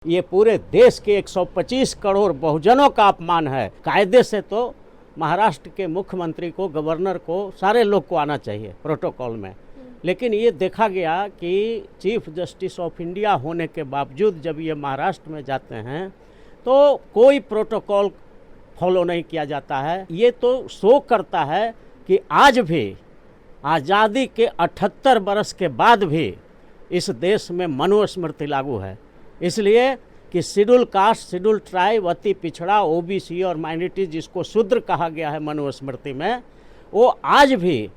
ये पूरे देश के 125 करोड़ बहुजनों का अपमान है। कायदे से तो महाराष्ट्र के मुख्यमंत्री को, गवर्नर को, सारे लोग को आना चाहिए प्रोटोकॉल में। लेकिन ये देखा गया कि चीफ जस्टिस ऑफ इंडिया होने के बावजूद जब ये महाराष्ट्र में जाते हैं तो कोई प्रोटोकॉल फॉलो नहीं किया जाता है। ये तो शो करता है कि आज भी आज़ादी के 78 बरस के बाद भी इस देश में मनुस्मृति लागू है। इसलिए कि शेड्यूल कास्ट, शेड्यूल ट्राइब, अति पिछड़ा, ओबीसी और माइनॉरिटी जिसको शूद्र कहा गया है मनुस्मृति में, वो आज भी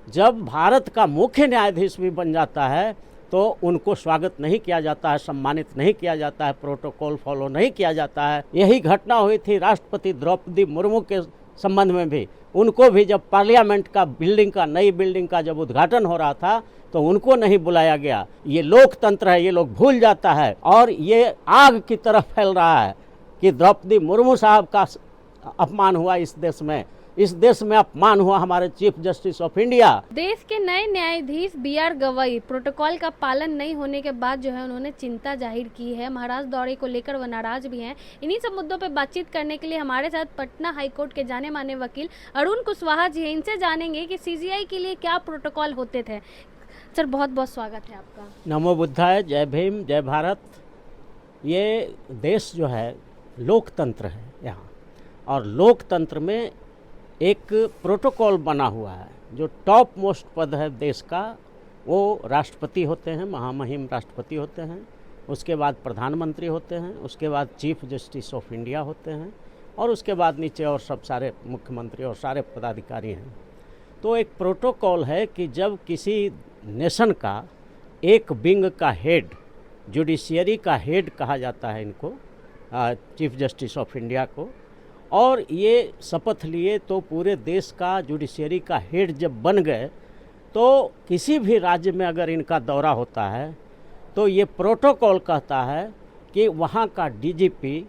जब भारत का मुख्य न्यायाधीश भी बन जाता है तो उनको स्वागत नहीं किया जाता है, सम्मानित नहीं किया जाता है, प्रोटोकॉल फॉलो नहीं किया जाता है। यही घटना हुई थी राष्ट्रपति द्रौपदी मुर्मू के संबंध में भी। उनको भी जब पार्लियामेंट का नई बिल्डिंग का जब उद्घाटन हो रहा था तो उनको नहीं बुलाया गया। ये लोकतंत्र है, ये लोग भूल जाता है और ये आग की तरफ फैल रहा है कि द्रौपदी मुर्मू साहब का अपमान हुआ इस देश में अपमान हुआ हमारे चीफ जस्टिस ऑफ इंडिया। देश के नए न्यायाधीश बी.आर. गवई प्रोटोकॉल का पालन नहीं होने के बाद जो है उन्होंने चिंता जाहिर की है। महाराष्ट्र दौरे को लेकर वो नाराज भी हैं। इन्हीं सब मुद्दों पे बातचीत करने के लिए हमारे साथ पटना हाईकोर्ट के जाने माने वकील अरुण कुशवाहा जी हैं। इनसे जानेंगे कि सीजीआई के लिए क्या प्रोटोकॉल होते थे। सर, बहुत बहुत स्वागत है आपका। नमो बुद्धाय, जय भीम, जय भारत। ये देश जो है लोकतंत्र है यहाँ, और लोकतंत्र में एक प्रोटोकॉल बना हुआ है। जो टॉप मोस्ट पद है देश का वो राष्ट्रपति होते हैं, महामहिम राष्ट्रपति होते हैं। उसके बाद प्रधानमंत्री होते हैं, उसके बाद चीफ जस्टिस ऑफ इंडिया होते हैं, और उसके बाद नीचे और सब सारे मुख्यमंत्री और सारे पदाधिकारी हैं। तो एक प्रोटोकॉल है कि जब किसी नेशन का एक विंग का हेड, जुडिशियरी का हेड कहा जाता है इनको, चीफ जस्टिस ऑफ इंडिया को, और ये शपथ लिए तो पूरे देश का जुडिशियरी का हेड जब बन गए तो किसी भी राज्य में अगर इनका दौरा होता है तो ये प्रोटोकॉल कहता है कि वहाँ का डीजीपी,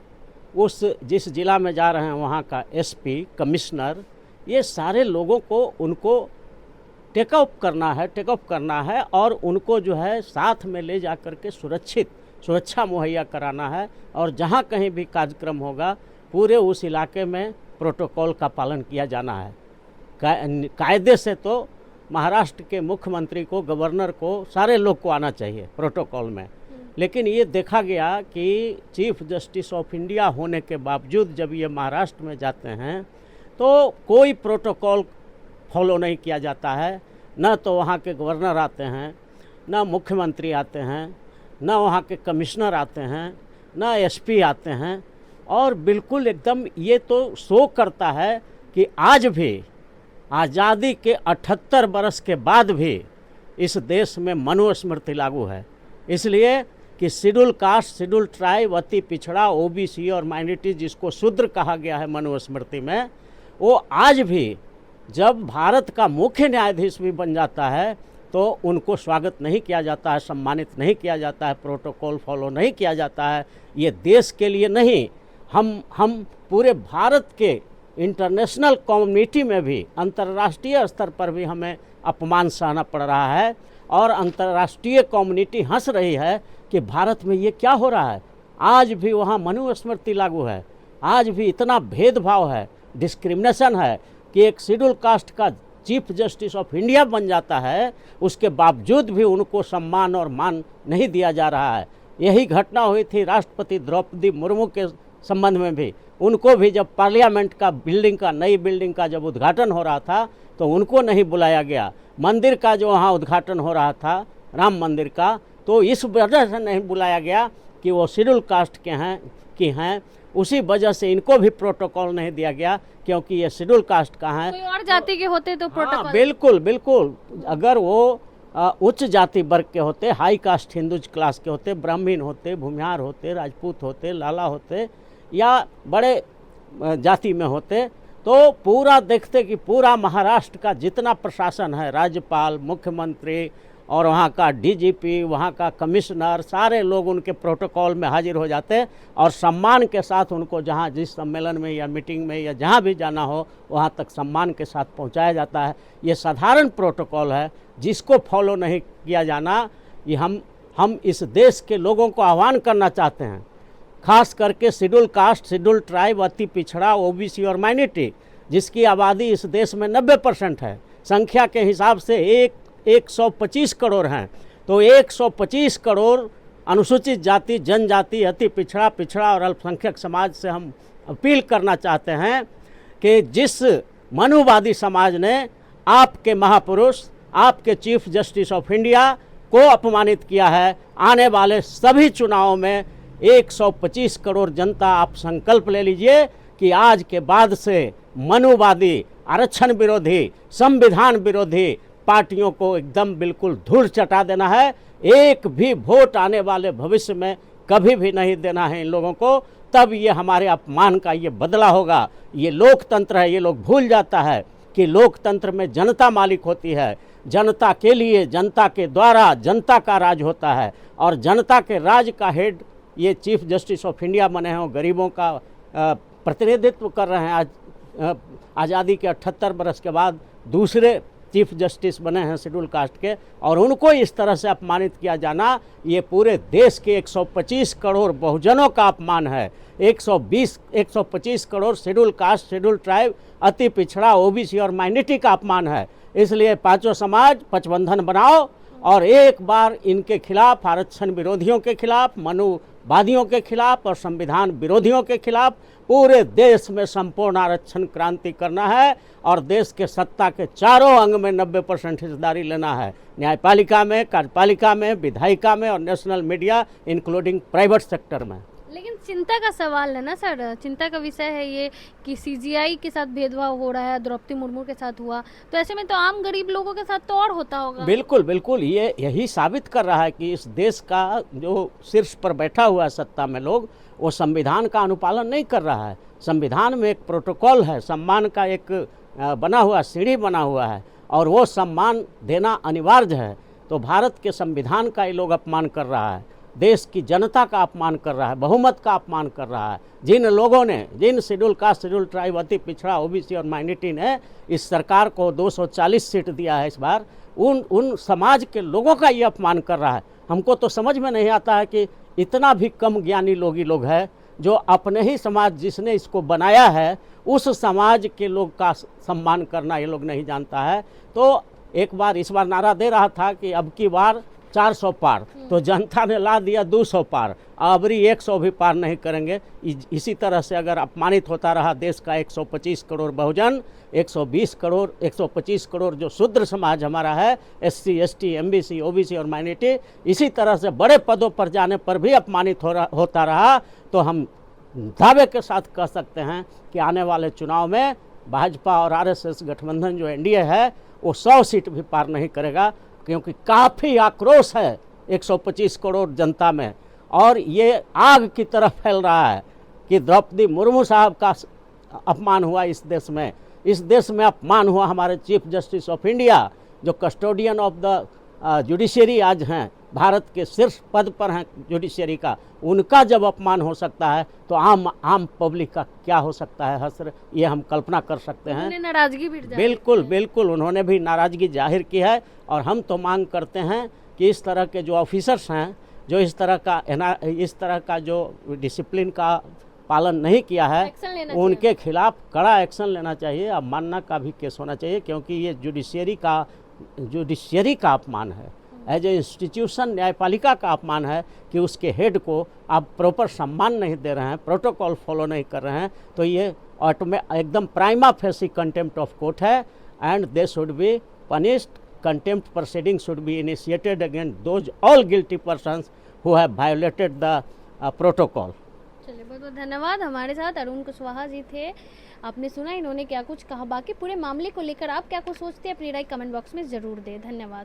जिस जिला में जा रहे हैं वहाँ का एसपी, कमिश्नर, ये सारे लोगों को उनको टेकअप करना है और उनको जो है साथ में ले जा कर के सुरक्षा मुहैया कराना है। और जहाँ कहीं भी कार्यक्रम होगा पूरे उस इलाके में प्रोटोकॉल का पालन किया जाना है। कायदे से तो महाराष्ट्र के मुख्यमंत्री को, गवर्नर को, सारे लोग को आना चाहिए प्रोटोकॉल में। लेकिन ये देखा गया कि चीफ जस्टिस ऑफ इंडिया होने के बावजूद जब ये महाराष्ट्र में जाते हैं तो कोई प्रोटोकॉल फॉलो नहीं किया जाता है। न तो वहाँ के गवर्नर आते हैं, न मुख्यमंत्री आते हैं, न वहाँ के कमिश्नर आते हैं, न एसपी आते हैं। और बिल्कुल एकदम ये तो शो करता है कि आज भी आज़ादी के 78 बरस के बाद भी इस देश में मनुस्मृति लागू है। इसलिए कि शेड्यूल कास्ट, शेड्यूल ट्राइब, अति पिछड़ा, ओबीसी और माइनॉरिटी जिसको शूद्र कहा गया है मनुस्मृति में, वो आज भी जब भारत का मुख्य न्यायाधीश भी बन जाता है तो उनको स्वागत नहीं किया जाता है, सम्मानित नहीं किया जाता है, प्रोटोकॉल फॉलो नहीं किया जाता है। ये देश के लिए नहीं, हम पूरे भारत के इंटरनेशनल कम्युनिटी में भी, अंतर्राष्ट्रीय स्तर पर भी हमें अपमान सहना पड़ रहा है। और अंतर्राष्ट्रीय कम्युनिटी हंस रही है कि भारत में ये क्या हो रहा है। आज भी वहाँ मनुस्मृति लागू है, आज भी इतना भेदभाव है, डिस्क्रिमिनेशन है कि एक शेड्यूल कास्ट का चीफ जस्टिस ऑफ इंडिया बन जाता है, उसके बावजूद भी उनको सम्मान और मान नहीं दिया जा रहा है। यही घटना हुई थी राष्ट्रपति द्रौपदी मुर्मू के संबंध में भी। उनको भी जब पार्लियामेंट का नई बिल्डिंग का जब उद्घाटन हो रहा था तो उनको नहीं बुलाया गया। मंदिर का जो वहाँ उद्घाटन हो रहा था, राम मंदिर का, तो इस वजह से नहीं बुलाया गया कि वो शेड्यूल कास्ट के हैं। उसी वजह से इनको भी प्रोटोकॉल नहीं दिया गया क्योंकि ये शेड्यूल कास्ट का है। कोई और जाति के होते तो प्रोटोकॉल। हाँ, बिल्कुल। अगर वो उच्च जाति वर्ग के होते, हाई कास्ट हिंदूज क्लास के होते, ब्राह्मण होते, भूमिहार होते, राजपूत होते, लाला होते, या बड़े जाति में होते, तो पूरा देखते कि पूरा महाराष्ट्र का जितना प्रशासन है, राज्यपाल, मुख्यमंत्री और वहाँ का डीजीपी, वहाँ का कमिश्नर, सारे लोग उनके प्रोटोकॉल में हाजिर हो जाते और सम्मान के साथ उनको जहाँ जिस सम्मेलन में या मीटिंग में या जहाँ भी जाना हो वहाँ तक सम्मान के साथ पहुँचाया जाता है। ये साधारण प्रोटोकॉल है जिसको फॉलो नहीं किया जाना। ये हम इस देश के लोगों को आह्वान करना चाहते हैं खास करके शेड्यूल कास्ट, शेड्यूल ट्राइब, अति पिछड़ा, ओबीसी और माइनॉरिटी, जिसकी आबादी इस देश में 90% है। संख्या के हिसाब से 125 करोड़ हैं। तो 125 करोड़ अनुसूचित जाति, जनजाति, अति पिछड़ा, पिछड़ा और अल्पसंख्यक समाज से हम अपील करना चाहते हैं कि जिस मनुवादी समाज ने आपके महापुरुष, आपके चीफ जस्टिस ऑफ इंडिया को अपमानित किया है, आने वाले सभी चुनावों में 125 करोड़ जनता आप संकल्प ले लीजिए कि आज के बाद से मनुवादी, आरक्षण विरोधी, संविधान विरोधी पार्टियों को एकदम बिल्कुल धूल चटा देना है। एक भी वोट आने वाले भविष्य में कभी भी नहीं देना है इन लोगों को। तब ये हमारे अपमान का ये बदला होगा। ये लोकतंत्र है, ये लोग भूल जाता है कि लोकतंत्र में जनता मालिक होती है। जनता के लिए, जनता के द्वारा जनता का राज होता है और जनता के राज का हेड ये चीफ जस्टिस ऑफ इंडिया बने हैं। गरीबों का प्रतिनिधित्व कर रहे हैं। आज आज़ादी के 78 बरस के बाद दूसरे चीफ जस्टिस बने हैं शेड्यूल कास्ट के, और उनको इस तरह से अपमानित किया जाना ये पूरे देश के 125 करोड़ बहुजनों का अपमान है। 125 crore schedule caste, schedule tribe, अति पिछड़ा, ओबीसी और माइनॉरिटी का अपमान है। इसलिए पांचों समाज पचबंधन बनाओ और एक बार इनके खिलाफ, आरक्षण विरोधियों के खिलाफ, मनुवादियों के खिलाफ और संविधान विरोधियों के खिलाफ पूरे देश में संपूर्ण आरक्षण क्रांति करना है और देश के सत्ता के चारों अंग में 90% हिस्सेदारी लेना है। न्यायपालिका में, कार्यपालिका में, विधायिका में और national media including private sector में। लेकिन चिंता का सवाल है ना सर, चिंता का विषय है ये कि सीजीआई के साथ भेदभाव हो रहा है, द्रौपदी मुर्मू के साथ हुआ, तो ऐसे में तो आम गरीब लोगों के साथ तो और होता होगा। बिल्कुल बिल्कुल, ये यही साबित कर रहा है कि इस देश का जो शीर्ष पर बैठा हुआ है सत्ता में लोग, वो संविधान का अनुपालन नहीं कर रहा है। संविधान में एक प्रोटोकॉल है, सम्मान का एक बना हुआ सीढ़ी बना हुआ है और वो सम्मान देना अनिवार्य है। तो भारत के संविधान का ये लोग अपमान कर रहा है, देश की जनता का अपमान कर रहा है, बहुमत का अपमान कर रहा है। जिन लोगों ने, जिन शेड्यूल कास्ट, शेड्यूल ट्राइब, अति पिछड़ा, ओबीसी और माइनॉरिटी ने इस सरकार को 240 सीट दिया है इस बार, उन समाज के लोगों का ये अपमान कर रहा है। हमको तो समझ में नहीं आता है कि इतना भी कम ज्ञानी लोग हैं जो अपने ही समाज, जिसने इसको बनाया है, उस समाज के लोग का सम्मान करना ये लोग नहीं जानता है। तो एक बार इस बार नारा दे रहा था कि अब की बार 400 पार, तो जनता ने ला दिया 200 पार, अबरी 100 भी पार नहीं करेंगे। इसी तरह से अगर अपमानित होता रहा देश का 125 करोड़ बहुजन, 125 करोड़ जो शूद्र समाज हमारा है, SC, ST, MBC, OBC और माइनॉरिटी, इसी तरह से बड़े पदों पर जाने पर भी अपमानित होता रहा, तो हम दावे के साथ कह सकते हैं कि आने वाले चुनाव में भाजपा और RSS गठबंधन जो NDA है वो 100 सीट भी पार नहीं करेगा, क्योंकि काफ़ी आक्रोश है 125 करोड़ जनता में और ये आग की तरह फैल रहा है कि द्रौपदी मुर्मू साहब का अपमान हुआ इस देश में। इस देश में अपमान हुआ हमारे चीफ जस्टिस ऑफ इंडिया, जो कस्टोडियन ऑफ द जुडिशरी आज हैं, भारत के शीर्ष पद पर हैं जुडिशरी का, उनका जब अपमान हो सकता है तो आम पब्लिक का क्या हो सकता है हसर, ये हम कल्पना कर सकते हैं। नाराजगी भी बिल्कुल बिल्कुल, उन्होंने भी नाराजगी जाहिर की है और हम तो मांग करते हैं कि इस तरह के जो ऑफिसर्स हैं, जो इस तरह का जो डिसिप्लिन का पालन नहीं किया है, उनके खिलाफ कड़ा एक्शन लेना चाहिए। अवमानना का भी केस होना चाहिए, क्योंकि ये जुडिशरी का अपमान है, एज ए इंस्टीट्यूशन न्यायपालिका का अपमान है कि उसके हेड को आप प्रॉपर सम्मान नहीं दे रहे हैं, प्रोटोकॉल फॉलो नहीं कर रहे हैं। तो ये एकदम prima facie contempt of court है and they should be punished. Contempt proceeding should be initiated against those all guilty persons who have violated the protocol. चलिए, बहुत बहुत धन्यवाद। हमारे साथ अरुण कुशवाहा जी थे। आपने सुना इन्होंने क्या कुछ कहा। बाकी पूरे मामले को लेकर आप क्या कुछ सोचते हैं, अपनी राय कमेंट बॉक्स में ज़रूर दें। धन्यवाद।